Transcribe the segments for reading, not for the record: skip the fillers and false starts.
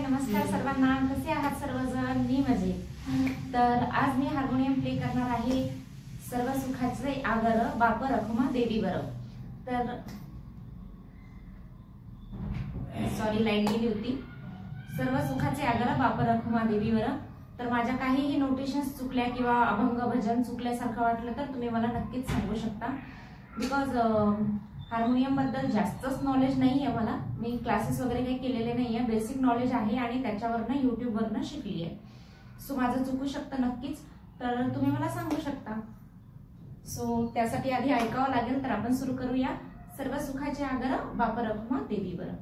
नमस्कार सर्वांना, कसे आहात सर्वजण? मी मजेत। तर आज मी हार्मोनियम प्ले करणार आहे सर्व सुखाचे आगर बाप रखुमा देवीवर। तर सॉरी लाईट गेली होती। सर्व सुखाचे आगर बाप रखुमा देवीवर। तर माझ्या काहीही नोटेशन्स चुकल्या किंवा अभंग भजन चुकल्यासारखं वाटलं तर तुम्ही मला नक्कीच सांगू शकता। बिकॉज हार्मोनियम बद्दल जास्तच नॉलेज नाही आहे मला, मी क्लासेस वगैरे काही केलेले नाही आहे, बेसिक नॉलेज आहे आणि त्याच्यावरनं यूट्यूबवरनं शिकली आहे। सो माझं चुकू शकतं नक्कीच, तर तुम्ही मला सांगू शकता। सो त्यासाठी आधी ऐकावं लागेल, तर आपण सुरू करूया। सर्व सुखाचे आगर बाप रखुमा देवीवर।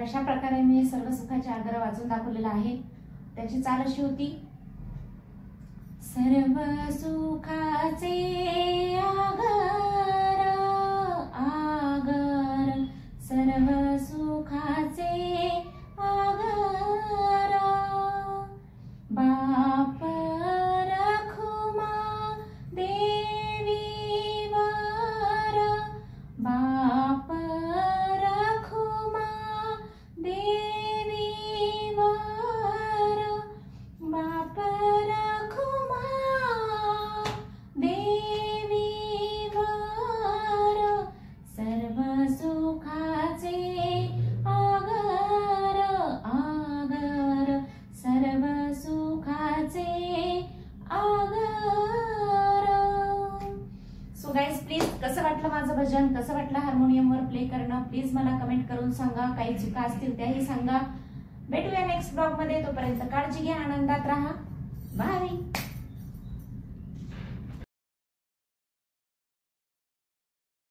अशा प्रकारे मी सर्व सुखाचे आगर वाजून दाखवलेला आहे। त्याची चाल अशी होती। सर्व सुखाचे आगर आगर, सर्व सुखाचे आगर बाप रखुमा देवीवर, बाप प्लीज कसं वाटलं माझं भजन, कसं वाटलं हार्मोनियमवर प्ले करणं, प्लीज मला कमेंट करून सांगा। काही चुका असतील त्याही सांगा। भेटूया नेक्स्ट ब्लॉग मध्ये, तोपर्यंत काळजी घ्या, आनंदात राहा, बाय।